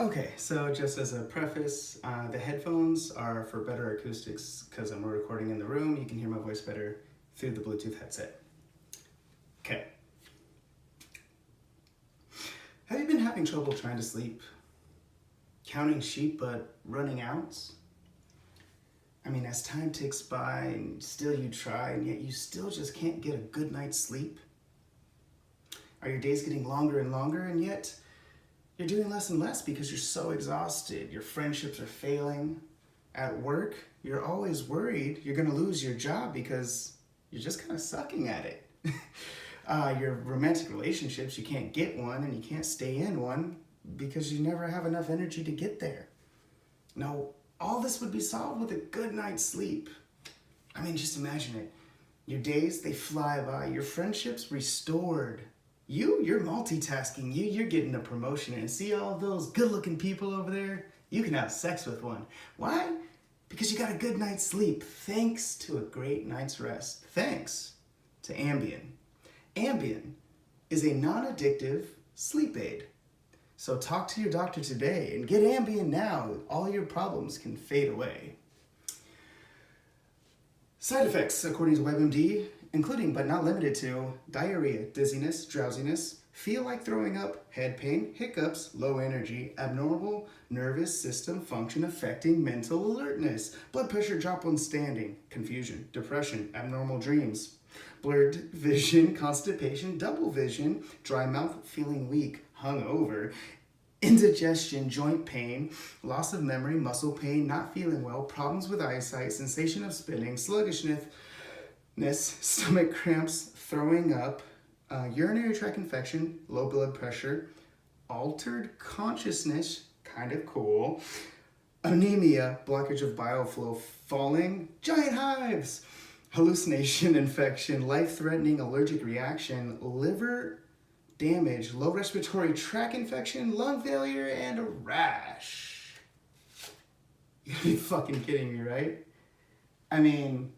Okay, so just as a preface, the headphones are for better acoustics because I'm recording in the room. You can hear my voice better through the Bluetooth headset. Okay. Have you been having trouble trying to sleep? Counting sheep but running out? I mean, as time ticks by and still you try and yet you still just can't get a good night's sleep? Are your days getting longer and longer and yet you're doing less and less because you're so exhausted? Your friendships are failing. At work, you're always worried you're gonna lose your job because you're just kind of sucking at it. Your romantic relationships, you can't get one and you can't stay in one because you never have enough energy to get there. Now, all this would be solved with a good night's sleep. I mean, just imagine it. Your days, they fly by. Your friendships restored. You're multitasking. You're getting a promotion. And see all those good-looking people over there? You can have sex with one. Why? Because you got a good night's sleep, thanks to a great night's rest. Thanks to Ambien. Ambien is a non-addictive sleep aid. So talk to your doctor today and get Ambien now. All your problems can fade away. Side effects, according to WebMD, including but not limited to diarrhea, dizziness, drowsiness, feel like throwing up, head pain, hiccups, low energy, abnormal nervous system function affecting mental alertness, blood pressure drop when standing, confusion, depression, abnormal dreams, blurred vision, constipation, double vision, dry mouth, feeling weak, hungover, indigestion, joint pain, loss of memory, muscle pain, not feeling well, problems with eyesight, sensation of spinning, sluggishness, stomach cramps, throwing up, urinary tract infection, low blood pressure, altered consciousness, kind of cool, anemia, blockage of bile flow, falling, giant hives, hallucination, infection, life-threatening allergic reaction, liver damage, low respiratory tract infection, lung failure, and a rash. You gotta be fucking kidding me, right? I mean,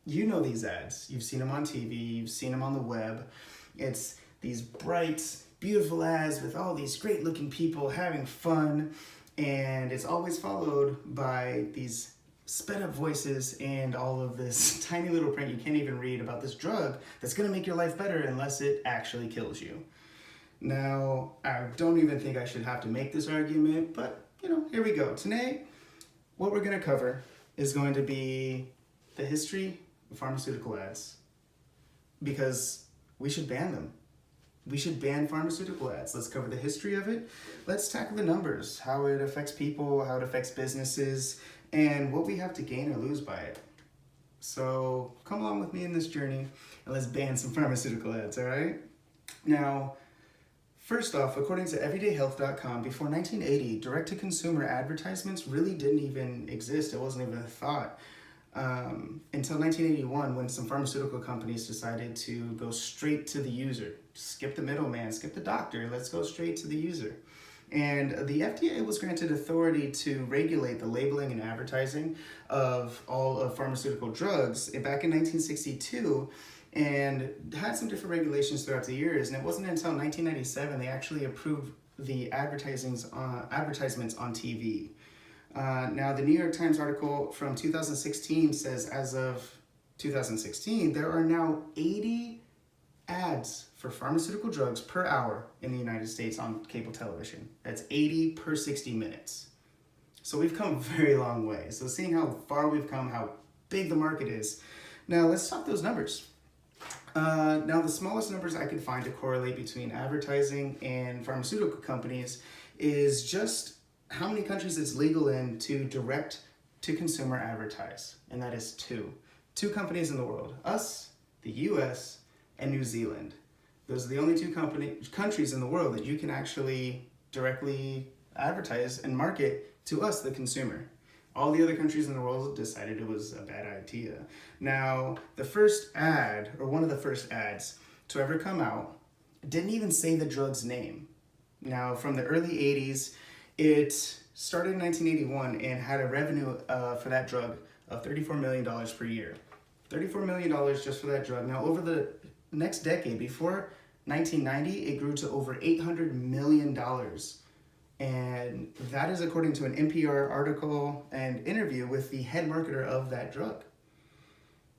you know these ads. You've seen them on TV, you've seen them on the web. It's these bright, beautiful ads with all these great looking people having fun, and it's always followed by these sped up voices and all of this tiny little print you can't even read about this drug that's gonna make your life better unless it actually kills you. Now, I don't even think I should have to make this argument, but here we go. Today, what we're gonna cover is going to be the history of pharmaceutical ads, because we should ban them. We should ban pharmaceutical ads. Let's cover the history of it. Let's tackle the numbers, how it affects people, how it affects businesses, and what we have to gain or lose by it. So come along with me in this journey and let's ban some pharmaceutical ads, all right? Now, first off, according to everydayhealth.com, before 1980, direct-to-consumer advertisements really didn't even exist. It wasn't even a thought. Until 1981, when some pharmaceutical companies decided to go straight to the user. Skip the middleman, skip the doctor, let's go straight to the user. And the FDA was granted authority to regulate the labeling and advertising of all of pharmaceutical drugs back in 1962, and had some different regulations throughout the years. And it wasn't until 1997 they actually approved the advertisements on TV. Now, the New York Times article from 2016 says as of 2016, there are now 80 ads for pharmaceutical drugs per hour in the United States on cable television. That's 80 per 60 minutes. So we've come a very long way. So seeing how far we've come, how big the market is. Now let's talk those numbers. Now the smallest numbers I could find to correlate between advertising and pharmaceutical companies is just how many countries it's legal in to direct to consumer advertise. And that is two. Two companies in the world, us, the US, and New Zealand. Those are the only two countries in the world that you can actually directly advertise and market to us, the consumer. All the other countries in the world decided it was a bad idea. Now, the first ad, or one of the first ads to ever come out, didn't even say the drug's name. Now, from the early 80s, it started in 1981 and had a revenue for that drug of $34 million per year. $34 million just for that drug. Now, over the next decade, before 1990, it grew to over $800 million And that is according to an NPR article and interview with the head marketer of that drug.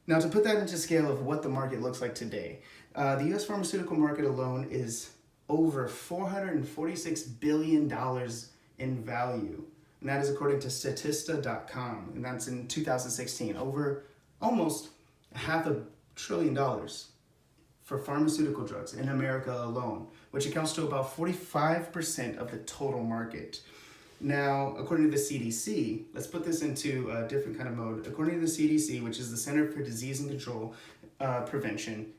Now, to put that into scale of what the market looks like today, the U.S. pharmaceutical market alone is over $446 billion in value. And that is according to Statista.com. And that's in 2016, over almost $500 billion for pharmaceutical drugs in America alone, which accounts to about 45% of the total market. Now, according to the CDC, let's put this into a different kind of mode. According to the CDC, which is the Center for Disease and Control, Prevention,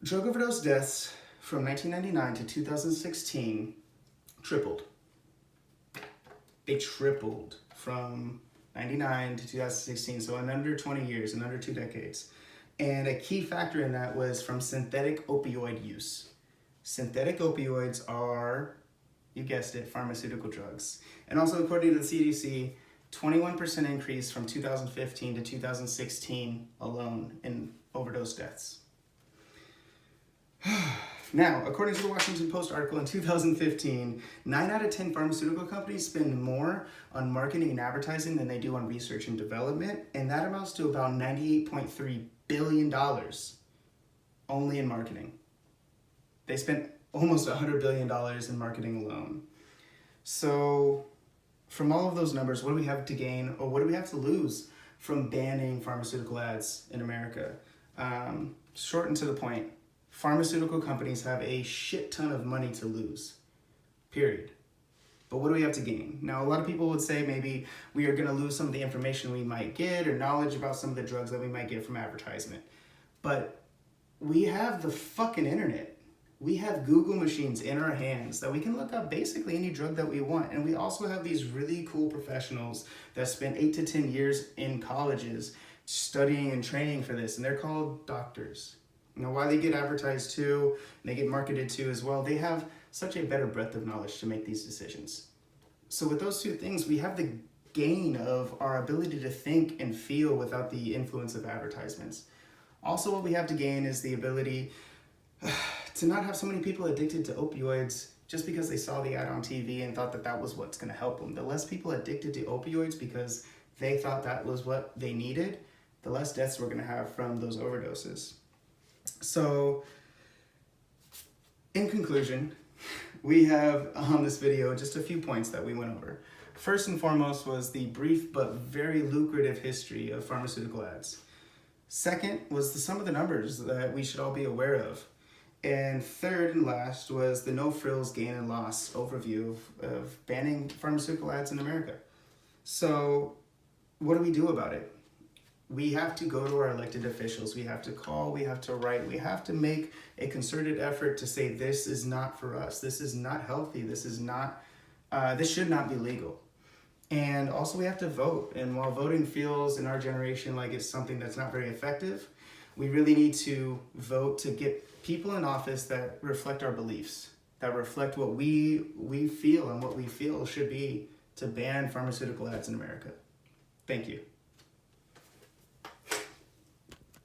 drug overdose deaths from 1999 to 2016 tripled. They tripled from 99 to 2016, so in under 20 years, in under 2 decades. And a key factor in that was from synthetic opioid use. Synthetic opioids are, you guessed it, pharmaceutical drugs. And also according to the CDC, 21% increase from 2015 to 2016 alone in overdose deaths. Now, according to the Washington Post article in 2015, 9 out of 10 pharmaceutical companies spend more on marketing and advertising than they do on research and development, and that amounts to about $98.3 billion only in marketing. They spent almost $100 billion in marketing alone. So from all of those numbers, what do we have to gain, or what do we have to lose from banning pharmaceutical ads in America? Short and to the point, pharmaceutical companies have a shit ton of money to lose, period. But what do we have to gain? Now, a lot of people would say maybe we are going to lose some of the information we might get or knowledge about some of the drugs that we might get from advertisement. But we have the fucking internet. We have Google machines in our hands that we can look up basically any drug that we want. And we also have these really cool professionals that spend 8 to 10 years in colleges studying and training for this. And they're called doctors. You know, why they get advertised to, and they get marketed to as well, they have such a better breadth of knowledge to make these decisions. So with those two things, we have the gain of our ability to think and feel without the influence of advertisements. Also, what we have to gain is the ability to not have so many people addicted to opioids just because they saw the ad on TV and thought that that was what's going to help them. The less people addicted to opioids because they thought that was what they needed, the less deaths we're going to have from those overdoses. So, in conclusion, we have on this video just a few points that we went over. First and foremost was the brief but very lucrative history of pharmaceutical ads. Second was some of the numbers that we should all be aware of. And third and last was the no-frills gain and loss overview of banning pharmaceutical ads in America. So what do we do about it? We have to go to our elected officials. We have to call, we have to write, we have to make a concerted effort to say this is not for us. This is not healthy. This is not, this should not be legal. And also we have to vote. And while voting feels in our generation like it's something that's not very effective, we really need to vote to get people in office that reflect our beliefs, that reflect what we feel and what we feel should be to ban pharmaceutical ads in America. Thank you.